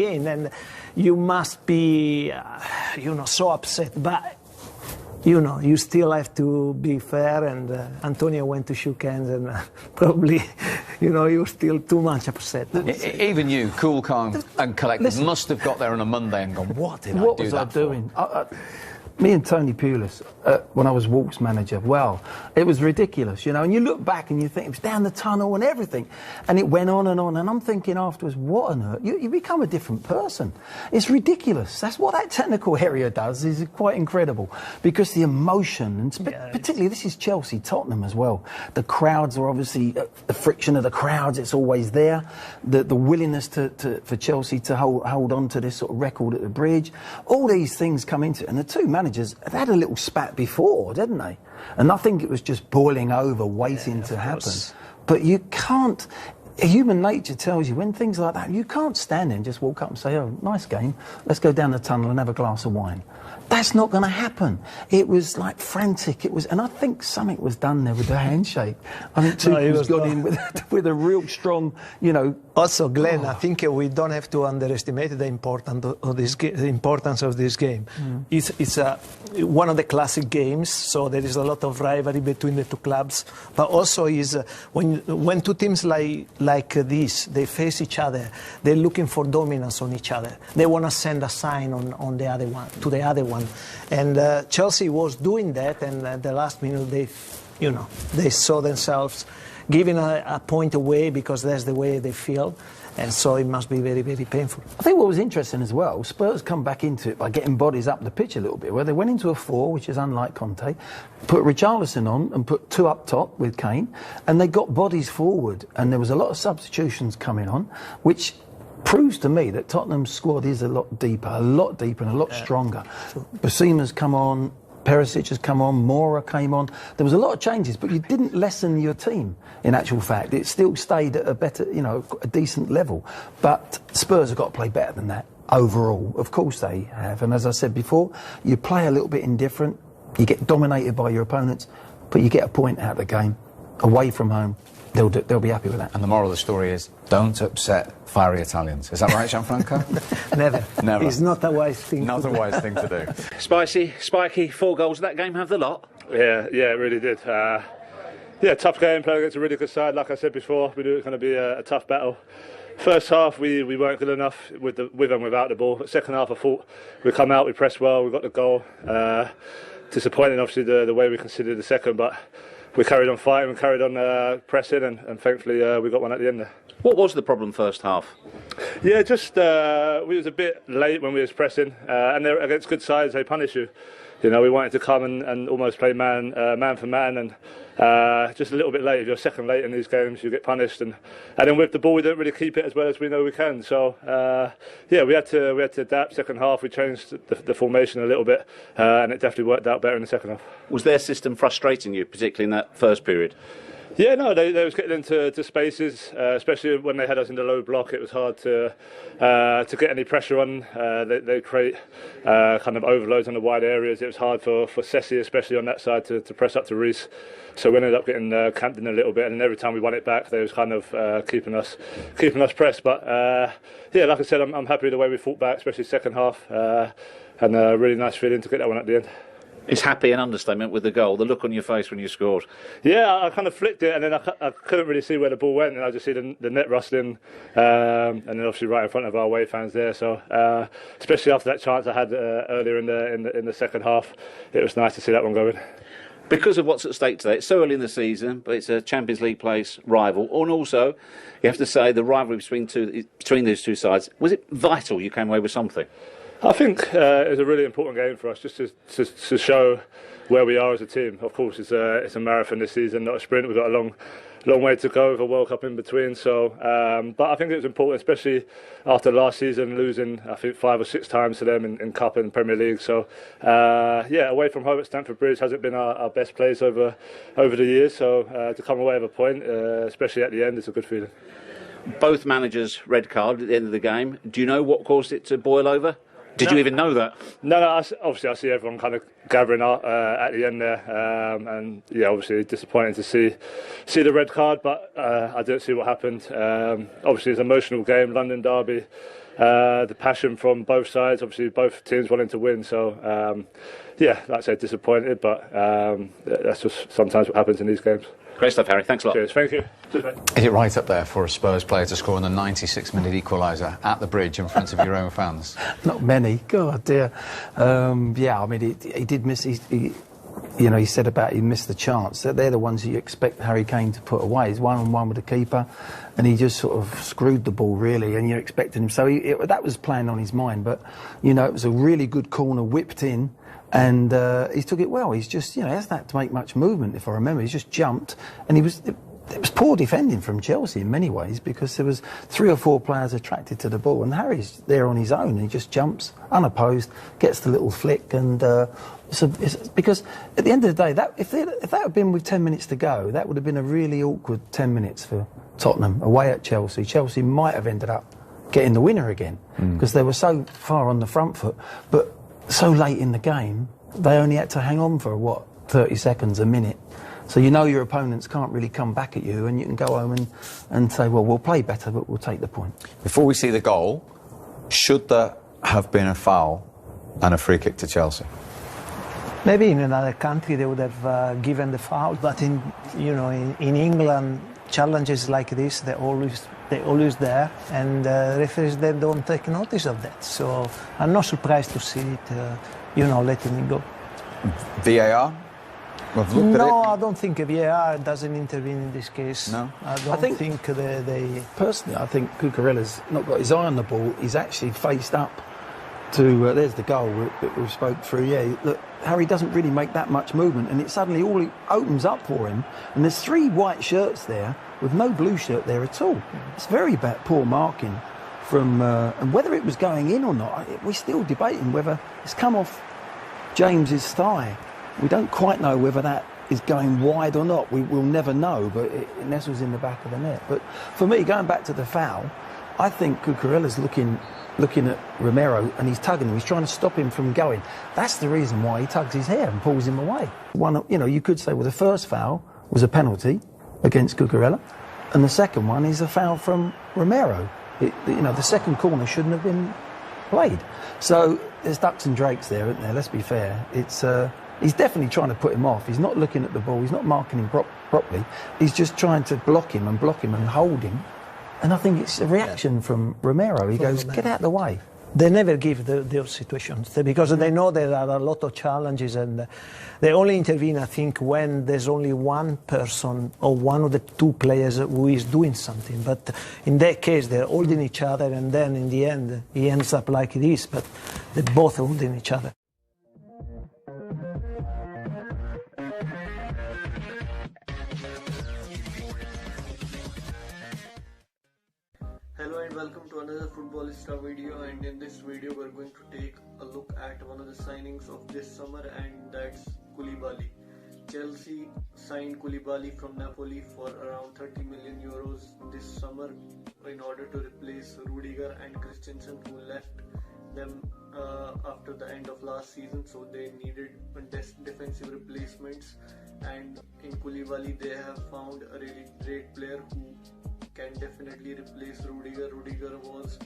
again, and you must be, so upset. But you still have to be fair. And Antonio went to shake hands, and probably, he was still too much upset. Even you, cool, calm, and collected, must have got there on a Monday and gone, what was I doing? Me and Tony Pulis, when I was Wolves manager, it was ridiculous, and you look back and you think it was down the tunnel and everything, and it went on, and I'm thinking afterwards, what on earth? You become a different person. It's ridiculous. That's what that technical area does, is quite incredible, because the emotion, and particularly this is Chelsea, Tottenham as well. The crowds are obviously, the friction of the crowds, it's always there. The willingness for Chelsea to hold on to this sort of record at the bridge. All these things come into it, and the two managers had had a little spat before, didn't they? And I think it was just boiling over, waiting to happen. But you can't, human nature tells you when things like that, you can't stand there and just walk up and say, oh, nice game, let's go down the tunnel and have a glass of wine. That's not going to happen. It was like frantic. And I think something was done there with the handshake. I think Tuchel's gone in with a real strong, Also, Glenn, I think we don't have to underestimate the importance of this game. It's one of the classic games, so there is a lot of rivalry between the two clubs. But also, when two teams like this, they face each other, they're looking for dominance on each other. They want to send a sign on the other one, to the other one. And Chelsea was doing that, and at the last minute they saw themselves giving a point away because that's the way they feel, and so it must be very, very painful. I think what was interesting as well, Spurs come back into it by getting bodies up the pitch a little bit, where they went into a 4, which is unlike Conte, put Richarlison on and put 2 up top with Kane, and they got bodies forward, and there was a lot of substitutions coming on, which proves to me that Tottenham's squad is a lot deeper and a lot stronger. Basima's come on, Perisic has come on, Mora came on. There was a lot of changes, but you didn't lessen your team, in actual fact. It still stayed at a better, a decent level. But Spurs have got to play better than that overall. Of course they have. And as I said before, you play a little bit indifferent, you get dominated by your opponents, but you get a point out of the game, away from home. They'll be happy with that. And the moral of the story is, don't upset fiery Italians. Is that right, Gianfranco? Never. It's not a wise thing to do. Wise thing to do. Spiky, 4 goals. Did that game have the lot? Yeah, it really did. Tough game, playing against a really good side. Like I said before, we knew it was going to be a tough battle. First half, we weren't good enough with and without the ball. But second half, I thought we come out, we pressed well, we got the goal. Disappointing, obviously, the way we conceded the second, but we carried on fighting, we carried on pressing, and thankfully we got one at the end there. What was the problem first half? Yeah, just we was a bit late when we was pressing, and they're against good sides, they punish you. We wanted to come and almost play man for man, and just a little bit late. If you're second late in these games, you get punished, and then with the ball, we don't really keep it as well as we know we can. So we had to adapt. Second half, we changed the formation a little bit, and it definitely worked out better in the second half. Was their system frustrating you, particularly in that first period? Yeah, no, they was getting into spaces, especially when they had us in the low block. It was hard to get any pressure on. They create kind of overloads on the wide areas. It was hard for Sessi, especially on that side, to press up to Reece. So we ended up getting camped in a little bit, and every time we won it back, they was kind of keeping us pressed. But like I said, I'm happy with the way we fought back, especially second half, and a really nice feeling to get that one at the end. Is happy an understatement with the goal? The look on your face when you scored? Yeah, I kind of flicked it, and then I couldn't really see where the ball went, and I just see the net rustling, and then obviously right in front of our away fans there. So especially after that chance I had earlier in the second half, it was nice to see that one go in. Because of what's at stake today, it's so early in the season, but it's a Champions League place rival, and also you have to say the rivalry between these two sides, was it vital you came away with something? I think it was a really important game for us, just to show where we are as a team. Of course, it's a marathon this season, not a sprint. We've got a long way to go with a World Cup in between. So, but I think it was important, especially after last season losing, I think 5 or 6 times to them in Cup and Premier League. So, away from home at Stamford Bridge hasn't been our best place over the years. So, to come away with a point, especially at the end, it's a good feeling. Both managers red card at the end of the game. Do you know what caused it to boil over? Did you even know that? No, obviously I see everyone kind of gathering up at the end there, and obviously disappointing to see the red card, but I didn't see what happened. Obviously it's an emotional game, London derby, the passion from both sides. Obviously, both teams wanting to win. So, yeah, like I said, disappointed, but that's just sometimes what happens in these games. Great stuff, Harry. Thanks a lot. Cheers. Thank you. Cheers, mate. Is it right up there for a Spurs player to score on the 96-minute equaliser at the Bridge in front of your own fans? Not many. God dear. Yeah, I mean, he did miss. You know, he said about he missed the chance. They're the ones that you expect Harry Kane to put away. He's 1-on-1 with the keeper, and he just sort of screwed the ball really. And you're expecting him. So that was playing on his mind. But you know, it was a really good corner whipped in. And he took it well. He's just, you know, he hasn't had to make much movement, if I remember. He's just jumped, and it was poor defending from Chelsea in many ways, because there was 3 or 4 players attracted to the ball, and Harry's there on his own, and he just jumps unopposed, gets the little flick, and because at the end of the day, if that had been with 10 minutes to go, that would have been a really awkward 10 minutes for Tottenham away at Chelsea. Chelsea might have ended up getting the winner again, because they were so far on the front foot, but so late in the game, they only had to hang on for, 30 seconds, a minute. So you know your opponents can't really come back at you, and you can go home and say, well, we'll play better, but we'll take the point. Before we see the goal, should there have been a foul and a free kick to Chelsea? Maybe in another country they would have given the foul, but in England, challenges like this, they're always there, and referees, they don't take notice of that. So I'm not surprised to see it, letting it go. VAR? We've looked at it. No, I don't think VAR doesn't intervene in this case. No? I don't think they... Personally, I think Cucurella's not got his eye on the ball. He's actually faced up to... there's the goal that we spoke through. Yeah, look, Harry doesn't really make that much movement, and it suddenly all opens up for him. And there's 3 white shirts there with no blue shirt there at all. It's very poor marking from... and whether it was going in or not, we're still debating whether it's come off James's thigh. We don't quite know whether that is going wide or not. We'll never know, but it nestles in the back of the net. But for me, going back to the foul, I think Cucurella's looking at Romero, and he's tugging him. He's trying to stop him from going. That's the reason why he tugs his hair and pulls him away. You could say, well, the first foul was a penalty against Cucurella, and the second one is a foul from Romero. The second corner shouldn't have been played. So there's ducks and drakes there, isn't there? Let's be fair. He's definitely trying to put him off. He's not looking at the ball. He's not marking him properly. He's just trying to block him and hold him. And I think it's a reaction from Romero. He goes, get out of the way. They never give those situations because they know there are a lot of challenges, and they only intervene, I think, when there's only one person or one of the 2 players who is doing something. But in that case, they're holding each other, and then in the end, he ends up like this, but they're both holding each other. Hello and welcome to another Footballista video, and in this video we're going to take a look at one of the signings of this summer, and that's Koulibaly. Chelsea signed Koulibaly from Napoli for around 30 million euros this summer in order to replace Rudiger and Christensen, who left them after the end of last season, so they needed defensive replacements, and in Koulibaly they have found a really great player who can definitely replace Rudiger. Rudiger was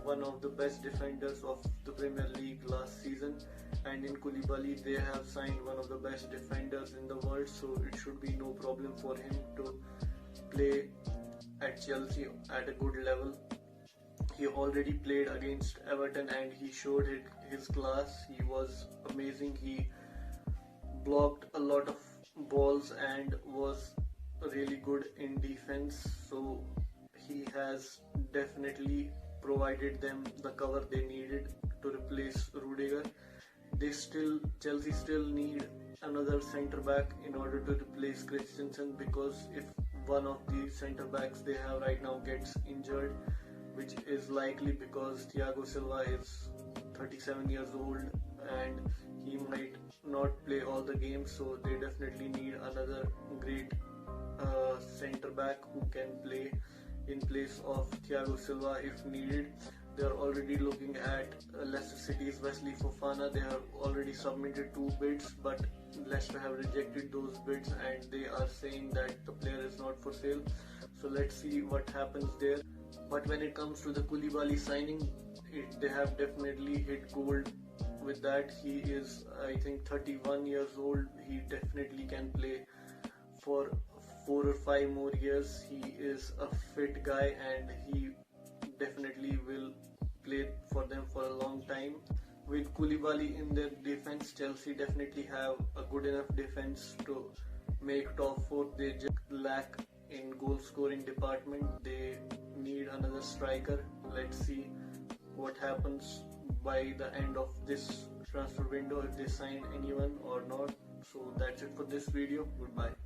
one of the best defenders of the Premier League last season, and in Koulibaly they have signed one of the best defenders in the world, so it should be no problem for him to play at Chelsea at a good level. He already played against Everton and he showed his class. He was amazing. He blocked a lot of balls and was really good in defense, so he has definitely provided them the cover they needed to replace Rudiger. Chelsea still need another centre back in order to replace Christensen, because if one of the centre backs they have right now gets injured, which is likely because Thiago Silva is 37 years old and he might not play all the games, so they definitely need another great centre back who can play in place of Thiago Silva if needed. They are already looking at Leicester City's Wesley Fofana. They have already submitted 2 bids, but Leicester have rejected those bids and they are saying that the player is not for sale. So let's see what happens there. But when it comes to the Koulibaly signing, they have definitely hit gold with that. He is, I think, 31 years old. He definitely can play for 4 or 5 more years. He is a fit guy and he definitely will play for them for a long time. With Koulibaly in their defense, Chelsea definitely have a good enough defense to make top 4. They just lack in goal scoring department. They need another striker. Let's see what happens by the end of this transfer window, if they sign anyone or not. So that's it for this video. Goodbye.